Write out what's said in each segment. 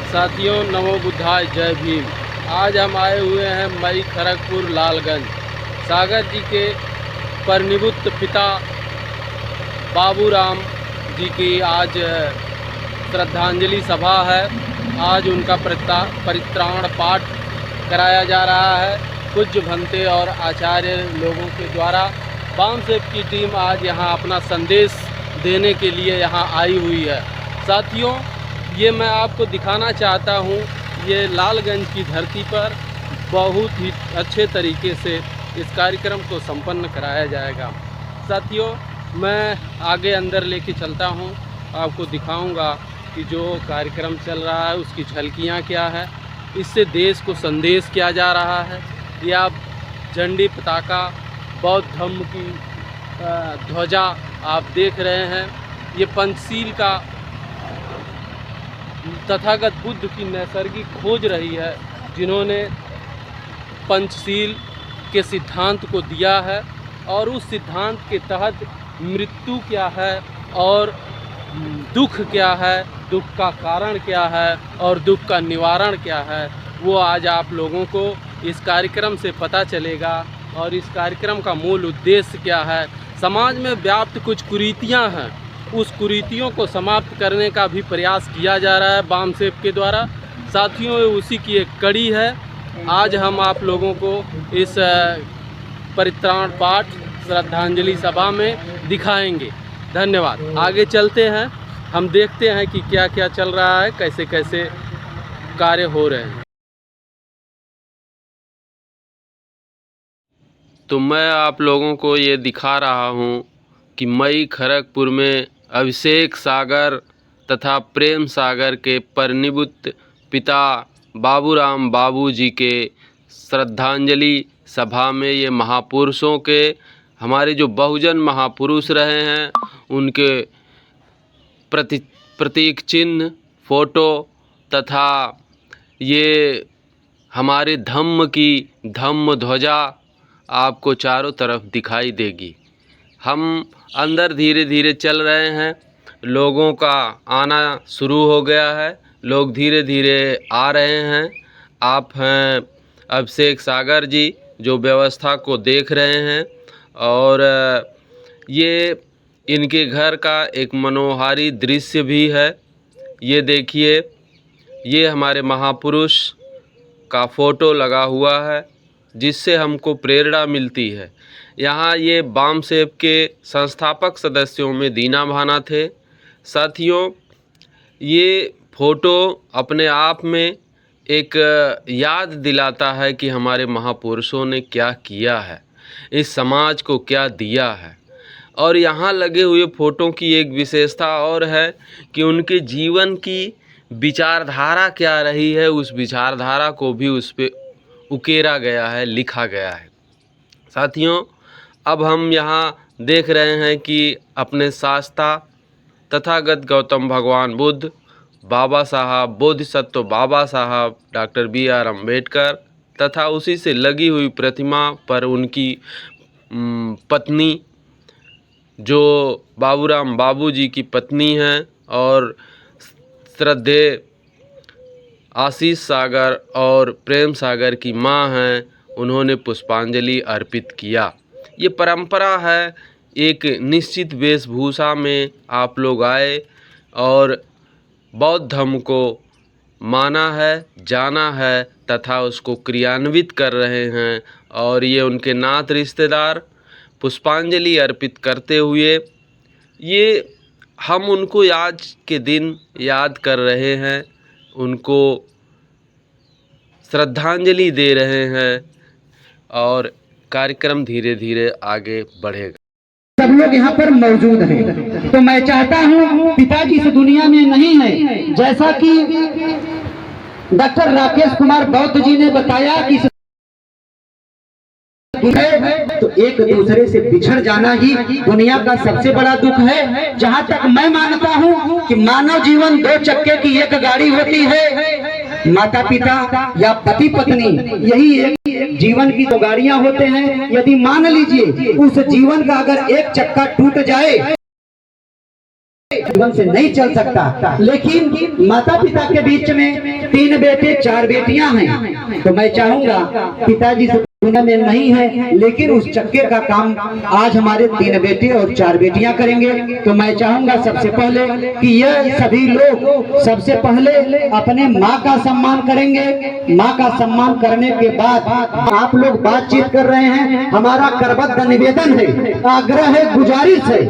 साथियों, नमो बुद्धाय, जय भीम। आज हम आए हुए हैं मई खड़गपुर लालगंज। सागर जी के परिनिवृत्त पिता बाबूराम जी की आज श्रद्धांजलि सभा है। आज उनका परित्राण पाठ कराया जा रहा है। पूज्य भंते और आचार्य लोगों के द्वारा बामसेव की टीम आज यहां अपना संदेश देने के लिए यहां आई हुई है। साथियों, ये मैं आपको दिखाना चाहता हूँ, ये लालगंज की धरती पर बहुत ही अच्छे तरीके से इस कार्यक्रम को संपन्न कराया जाएगा। साथियों, मैं आगे अंदर लेके चलता हूँ, आपको दिखाऊंगा कि जो कार्यक्रम चल रहा है उसकी झलकियाँ क्या है, इससे देश को संदेश क्या जा रहा है। ये आप झंडी पताका बौद्ध धर्म की ध्वजा आप देख रहे हैं। ये पंचशील का तथागत बुद्ध की नैसर्गिक खोज रही है, जिन्होंने पंचशील के सिद्धांत को दिया है और उस सिद्धांत के तहत मृत्यु क्या है और दुख क्या है, दुख का कारण क्या है और दुख का निवारण क्या है, वो आज आप लोगों को इस कार्यक्रम से पता चलेगा। और इस कार्यक्रम का मूल उद्देश्य क्या है, समाज में व्याप्त कुछ कुरीतियां हैं, उस कुरीतियों को समाप्त करने का भी प्रयास किया जा रहा है बामसेव के द्वारा। साथियों, उसी की एक कड़ी है। आज हम आप लोगों को इस परित्राण पाठ श्रद्धांजलि सभा में दिखाएंगे। धन्यवाद। आगे चलते हैं, हम देखते हैं कि क्या क्या चल रहा है, कैसे कैसे कार्य हो रहे हैं। तो मैं आप लोगों को ये दिखा रहा हूँ कि मई खड़गपुर में अभिषेक सागर तथा प्रेम सागर के परिनिवृत्त पिता बाबूराम बाबू जी के श्रद्धांजलि सभा में ये महापुरुषों के, हमारे जो बहुजन महापुरुष रहे हैं, उनके प्रतीक चिन्ह, फोटो तथा ये हमारे धम्म की धम्म ध्वजा आपको चारों तरफ दिखाई देगी। हम अंदर धीरे धीरे चल रहे हैं, लोगों का आना शुरू हो गया है, लोग धीरे धीरे आ रहे हैं। आप हैं अभिषेक सागर जी, जो व्यवस्था को देख रहे हैं, और ये इनके घर का एक मनोहारी दृश्य भी है। ये देखिए, ये हमारे महापुरुष का फ़ोटो लगा हुआ है, जिससे हमको प्रेरणा मिलती है। यहाँ ये बामसेव के संस्थापक सदस्यों में दीना भाना थे। साथियों, ये फ़ोटो अपने आप में एक याद दिलाता है कि हमारे महापुरुषों ने क्या किया है, इस समाज को क्या दिया है। और यहाँ लगे हुए फ़ोटो की एक विशेषता और है कि उनके जीवन की विचारधारा क्या रही है, उस विचारधारा को भी उस पर उकेरा गया है, लिखा गया है। साथियों, अब हम यहाँ देख रहे हैं कि अपने शास्ता तथागत गौतम भगवान बुद्ध, बाबा साहब बोधिसत्व, बाबा साहब डॉक्टर B.R. अम्बेडकर तथा उसी से लगी हुई प्रतिमा पर उनकी पत्नी, जो बाबूराम बाबू जी की पत्नी हैं और श्रद्धेय आशीष सागर और प्रेम सागर की मां हैं, उन्होंने पुष्पांजलि अर्पित किया। ये परंपरा है, एक निश्चित वेशभूषा में आप लोग आए और बौद्ध धर्म को माना है, जाना है तथा उसको क्रियान्वित कर रहे हैं। और ये उनके नात रिश्तेदार पुष्पांजलि अर्पित करते हुए, ये हम उनको आज के दिन याद कर रहे हैं, उनको श्रद्धांजलि दे रहे हैं और कार्यक्रम धीरे धीरे आगे बढ़ेगा। सब लोग यहाँ पर मौजूद हैं, तो मैं चाहता हूँ, पिताजी इस दुनिया में नहीं है, जैसा कि डॉक्टर राकेश कुमार बौद्ध जी ने बताया कि तो एक दूसरे से बिछड़ जाना ही दुनिया का सबसे बड़ा दुख है। जहाँ तक मैं मानता हूँ कि मानव जीवन दो चक्के की एक गाड़ी होती है, माता पिता या पति पत्नी, यही एक जीवन की दो गाड़ियां होते हैं। यदि मान लीजिए उस जीवन का अगर एक चक्का टूट जाए जीवन से नहीं चल सकता। लेकिन माता पिता के बीच में 3 बेटे 4 बेटियां हैं, तो मैं चाहूंगा पिताजी से दुनिया में नहीं है, लेकिन उस चक्के का काम आज हमारे 3 बेटे और 4 बेटियां करेंगे। तो मैं चाहूंगा सबसे पहले कि यह सभी लोग सबसे पहले अपने माँ का सम्मान करेंगे। माँ का सम्मान करने के बाद आप लोग बातचीत कर रहे हैं, हमारा करबद्ध निवेदन है, आग्रह है, गुजारिश है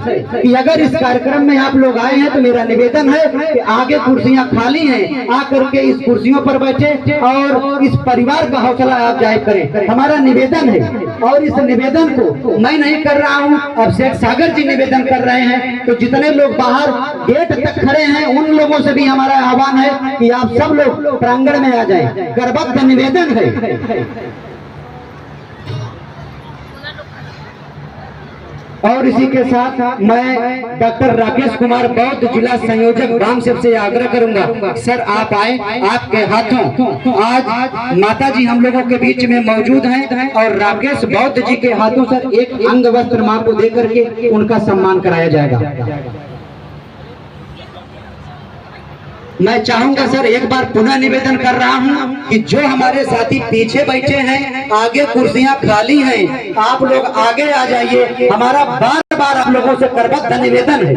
कि अगर इस कार्यक्रम में आप लोग आए हैं तो मेरा निवेदन है कि आगे कुर्सियां खाली हैं, आकर के इस कुर्सियों पर बैठे और इस परिवार का हौसला आप जाहिर करें, हमारा निवेदन है। और इस निवेदन को मैं नहीं कर रहा हूं, अब शेख सागर जी निवेदन कर रहे हैं। तो जितने लोग बाहर गेट तक खड़े हैं उन लोगों से भी हमारा आह्वान है कि आप सब लोग प्रांगण में आ जाएं, करबद्ध निवेदन है। और इसी के साथ मैं डॉक्टर राकेश कुमार बौद्ध जिला संयोजक गांव से आग्रह करूंगा, सर आप आए, आपके हाथों आज माता जी हम लोगों के बीच में मौजूद हैं और राकेश बौद्ध जी के हाथों सर एक अंग वस्त्र मां को दे करके उनका सम्मान कराया जाएगा। मैं चाहूंगा सर एक बार पुनः निवेदन कर रहा हूं कि जो हमारे साथी पीछे बैठे हैं, आगे कुर्सियां खाली हैं, आप लोग आगे आ जाइए, हमारा बार बार आप लोगों से करबद्ध निवेदन है।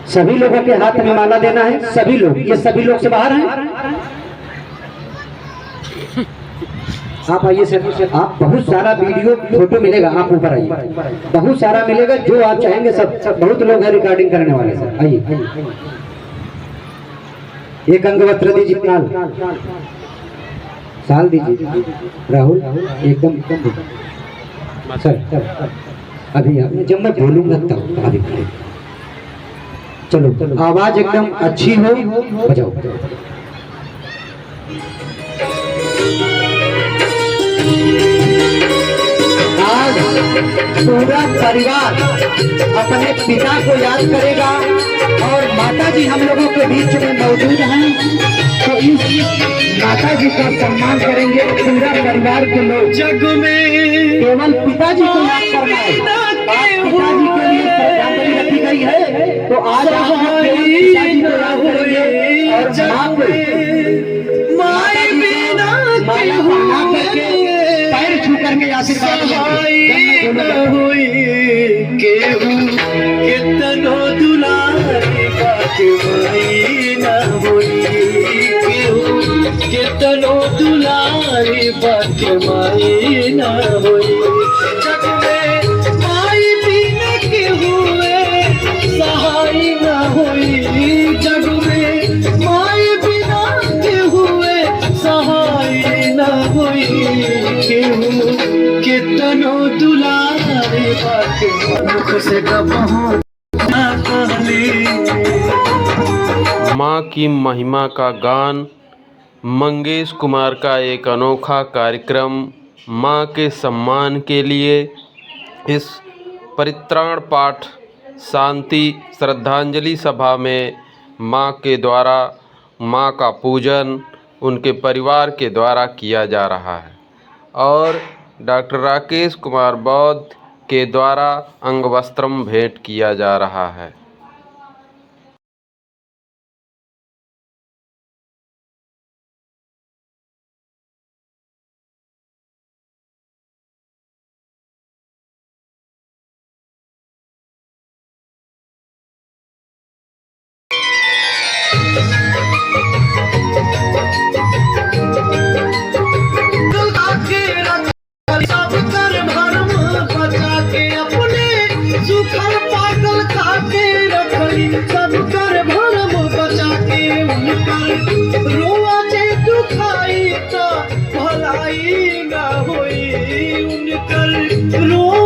सभी लोगों के हाथ में माला देना है, सभी लोग, ये सभी लोग से बाहर हैं। आप आइए सर, आप बहुत सारा वीडियो फोटो मिलेगा, आप ऊपर आइए, बहुत सारा मिलेगा, जो आप चाहेंगे सब बहुत लोग हैं रिकॉर्डिंग करने वाले। सर आइए, एक अंग वस्त्र दीजिए, साल दीजिए, राहुल एकदम सर अभी आपने जब मैं बोलूंगा तब अभी चलो आवाज एकदम अच्छी हो, बजाओ। आज पूरा परिवार अपने पिता को याद करेगा और माता जी हम लोगों के बीच में मौजूद हैं, तो इस माता जी का सम्मान करेंगे पूरा परिवार के लोग। जग में केवल पिताजी को याद करना है, पिताजी के लिए श्रद्धांजलि रखी गई है, तो आज आप पिताजी को याद करेंगे और माँ को माला बना करके पैर छू करके आशीर्वाद हुई केहू कितनो दुलारी बात माई ना हुई, केहू कितनो दुलारी बात माई ना हुई। जग में माई बिना केहू सहाय ना हुई, जग में माई बिना केहू सहाय ना हुई, केहू कितनो दुलारी बात मुख से कबहू ना कहली। माँ की महिमा का गान मंगेश कुमार का एक अनोखा कार्यक्रम माँ के सम्मान के लिए इस परित्राण पाठ शांति श्रद्धांजलि सभा में माँ के द्वारा माँ का पूजन उनके परिवार के द्वारा किया जा रहा है और डॉक्टर राकेश कुमार बौद्ध के द्वारा अंगवस्त्रम भेंट किया जा रहा है। सब कर भरम बचा के उनकर रोआ जे दुखाई तो भलाई ना होई, उनकर रोआ